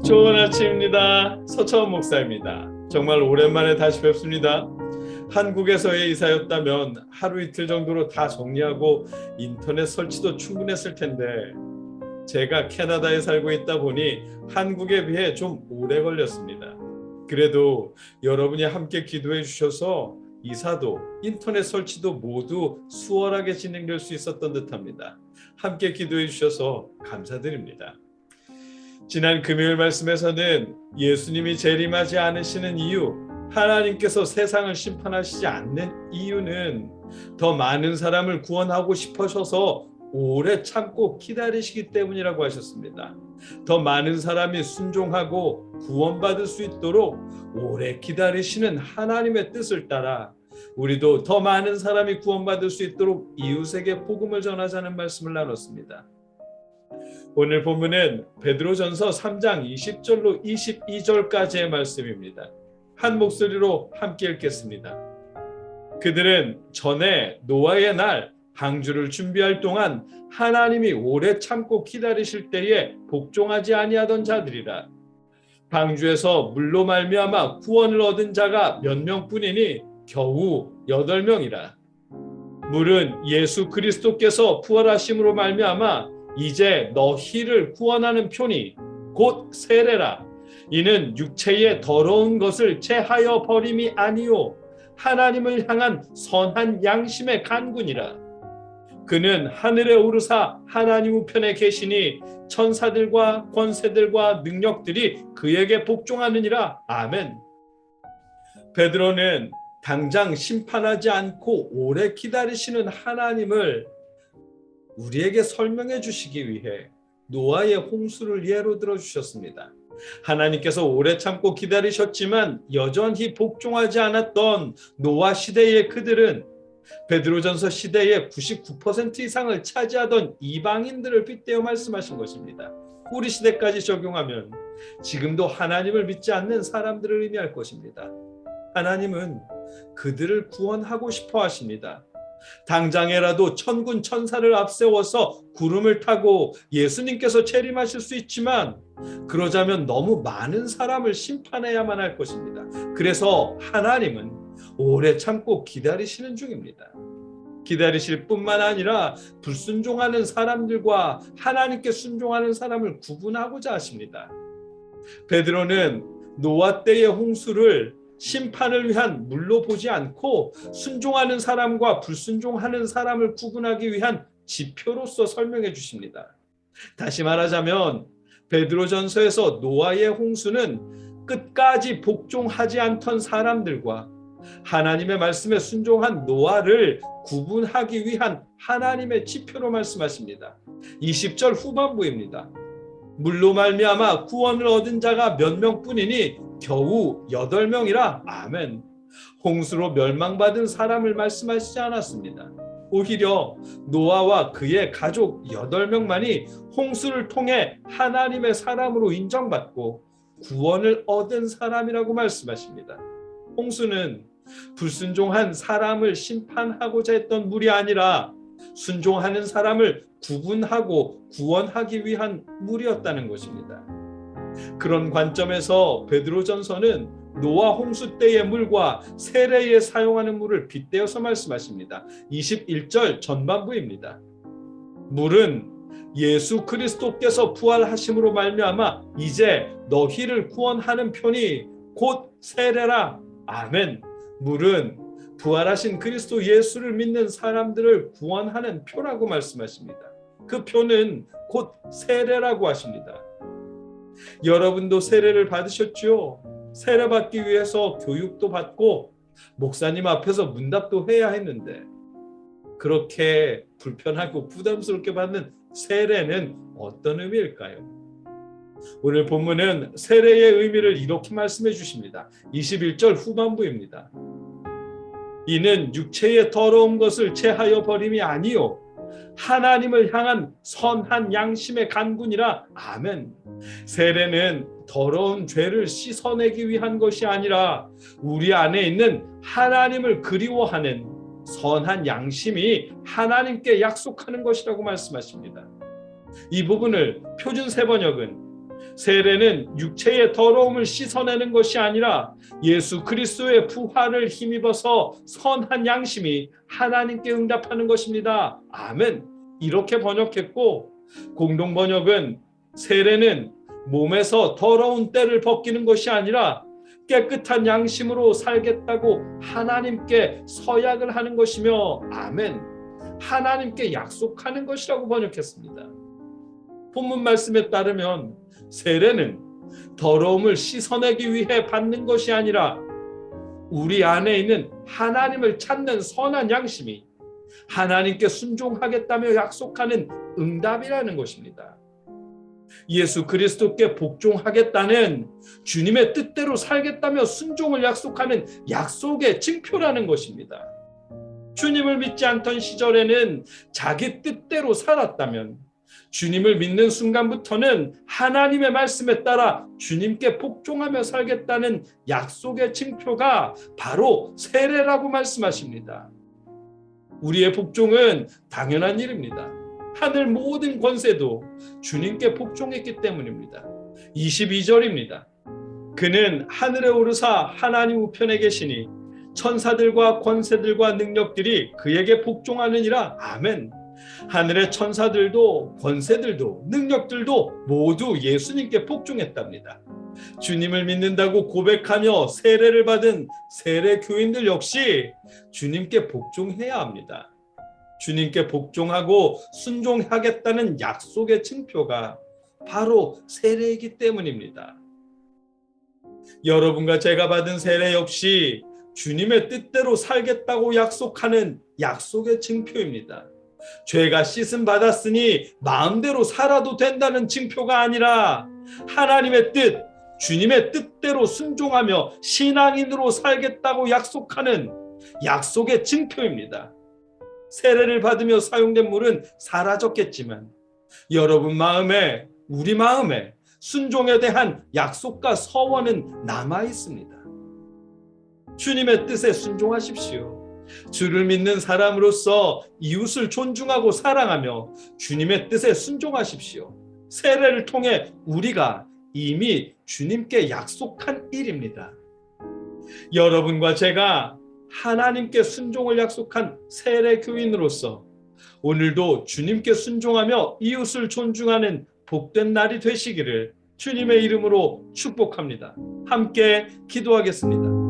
좋은 아침입니다. 서처원 목사입니다. 정말 오랜만에 다시 뵙습니다. 한국에서의 이사였다면 하루 이틀 정도로 다 정리하고 인터넷 설치도 충분했을 텐데 제가 캐나다에 살고 있다 보니 한국에 비해 좀 오래 걸렸습니다. 그래도 여러분이 함께 기도해 주셔서 이사도 인터넷 설치도 모두 수월하게 진행될 수 있었던 듯합니다. 함께 기도해 주셔서 감사드립니다. 지난 금요일 말씀에서는 예수님이 재림하지 않으시는 이유, 하나님께서 세상을 심판하시지 않는 이유는 더 많은 사람을 구원하고 싶으셔서 오래 참고 기다리시기 때문이라고 하셨습니다. 더 많은 사람이 순종하고 구원받을 수 있도록 오래 기다리시는 하나님의 뜻을 따라 우리도 더 많은 사람이 구원받을 수 있도록 이웃에게 복음을 전하자는 말씀을 나눴습니다. 오늘 본문은 베드로전서 3장 20절로 22절까지의 말씀입니다. 한 목소리로 함께 읽겠습니다. 그들은 전에 노아의 날 방주를 준비할 동안 하나님이 오래 참고 기다리실 때에 복종하지 아니하던 자들이라. 방주에서 물로 말미암아 구원을 얻은 자가 몇 명뿐이니 겨우 8명이라. 물은 예수 그리스도께서 부활하심으로 말미암아 이제 너희를 구원하는 표니 곧 세례라. 이는 육체의 더러운 것을 제하여 버림이 아니요 하나님을 향한 선한 양심의 간군이라. 그는 하늘에 오르사 하나님 우편에 계시니 천사들과 권세들과 능력들이 그에게 복종하느니라. 아멘. 베드로는 당장 심판하지 않고 오래 기다리시는 하나님을 우리에게 설명해 주시기 위해 노아의 홍수를 예로 들어주셨습니다. 하나님께서 오래 참고 기다리셨지만 여전히 복종하지 않았던 노아 시대의 그들은 베드로전서 시대의 99% 이상을 차지하던 이방인들을 빗대어 말씀하신 것입니다. 우리 시대까지 적용하면 지금도 하나님을 믿지 않는 사람들을 의미할 것입니다. 하나님은 그들을 구원하고 싶어 하십니다. 당장에라도 천군 천사를 앞세워서 구름을 타고 예수님께서 재림하실 수 있지만 그러자면 너무 많은 사람을 심판해야만 할 것입니다. 그래서 하나님은 오래 참고 기다리시는 중입니다. 기다리실 뿐만 아니라 불순종하는 사람들과 하나님께 순종하는 사람을 구분하고자 하십니다. 베드로는 노아 때의 홍수를 심판을 위한 물로 보지 않고 순종하는 사람과 불순종하는 사람을 구분하기 위한 지표로서 설명해 주십니다. 다시 말하자면 베드로전서에서 노아의 홍수는 끝까지 복종하지 않던 사람들과 하나님의 말씀에 순종한 노아를 구분하기 위한 하나님의 지표로 말씀하십니다. 20절 후반부입니다. 물로 말미암아 구원을 얻은 자가 몇 명뿐이니 겨우 8명이라. 아멘. 홍수로 멸망받은 사람을 말씀하시지 않았습니다. 오히려 노아와 그의 가족 8명만이 홍수를 통해 하나님의 사람으로 인정받고 구원을 얻은 사람이라고 말씀하십니다. 홍수는 불순종한 사람을 심판하고자 했던 물이 아니라 순종하는 사람을 구분하고 구원하기 위한 물이었다는 것입니다. 그런 관점에서 베드로전서는 노아 홍수 때의 물과 세례에 사용하는 물을 빗대어서 말씀하십니다. 21절 전반부입니다. 물은 예수 그리스도께서 부활하심으로 말미암아 이제 너희를 구원하는 편이 곧 세례라. 아멘. 물은 부활하신 그리스도 예수를 믿는 사람들을 구원하는 표라고 말씀하십니다. 그 표는 곧 세례라고 하십니다. 여러분도 세례를 받으셨죠? 세례 받기 위해서 교육도 받고 목사님 앞에서 문답도 해야 했는데 그렇게 불편하고 부담스럽게 받는 세례는 어떤 의미일까요? 오늘 본문은 세례의 의미를 이렇게 말씀해 주십니다. 21절 후반부입니다. 이는 육체의 더러운 것을 제하여 버림이 아니요 하나님을 향한 선한 양심의 간군이라. 아멘. 세례는 더러운 죄를 씻어내기 위한 것이 아니라 우리 안에 있는 하나님을 그리워하는 선한 양심이 하나님께 약속하는 것이라고 말씀하십니다. 이 부분을 표준 세번역은 세례는 육체의 더러움을 씻어내는 것이 아니라 예수 그리스도의 부활을 힘입어서 선한 양심이 하나님께 응답하는 것입니다. 아멘. 이렇게 번역했고, 공동 번역은 세례는 몸에서 더러운 때를 벗기는 것이 아니라 깨끗한 양심으로 살겠다고 하나님께 서약을 하는 것이며, 아멘, 하나님께 약속하는 것이라고 번역했습니다. 본문 말씀에 따르면 세례는 더러움을 씻어내기 위해 받는 것이 아니라 우리 안에 있는 하나님을 찾는 선한 양심이 하나님께 순종하겠다며 약속하는 응답이라는 것입니다. 예수 그리스도께 복종하겠다는 주님의 뜻대로 살겠다며 순종을 약속하는 약속의 증표라는 것입니다. 주님을 믿지 않던 시절에는 자기 뜻대로 살았다면 주님을 믿는 순간부터는 하나님의 말씀에 따라 주님께 복종하며 살겠다는 약속의 증표가 바로 세례라고 말씀하십니다. 우리의 복종은 당연한 일입니다. 하늘 모든 권세도 주님께 복종했기 때문입니다. 22절입니다. 그는 하늘에 오르사 하나님 우편에 계시니 천사들과 권세들과 능력들이 그에게 복종하느니라. 아멘. 하늘의 천사들도 권세들도 능력들도 모두 예수님께 복종했답니다. 주님을 믿는다고 고백하며 세례를 받은 세례 교인들 역시 주님께 복종해야 합니다. 주님께 복종하고 순종하겠다는 약속의 증표가 바로 세례이기 때문입니다. 여러분과 제가 받은 세례 역시 주님의 뜻대로 살겠다고 약속하는 약속의 증표입니다. 죄가 씻음 받았으니 마음대로 살아도 된다는 증표가 아니라 하나님의 뜻, 주님의 뜻대로 순종하며 신앙인으로 살겠다고 약속하는 약속의 증표입니다. 세례를 받으며 사용된 물은 사라졌겠지만 여러분 마음에, 우리 마음에 순종에 대한 약속과 서원은 남아 있습니다. 주님의 뜻에 순종하십시오. 주를 믿는 사람으로서 이웃을 존중하고 사랑하며 주님의 뜻에 순종하십시오. 세례를 통해 우리가 이미 주님께 약속한 일입니다. 여러분과 제가 하나님께 순종을 약속한 세례 교인으로서 오늘도 주님께 순종하며 이웃을 존중하는 복된 날이 되시기를 주님의 이름으로 축복합니다. 함께 기도하겠습니다.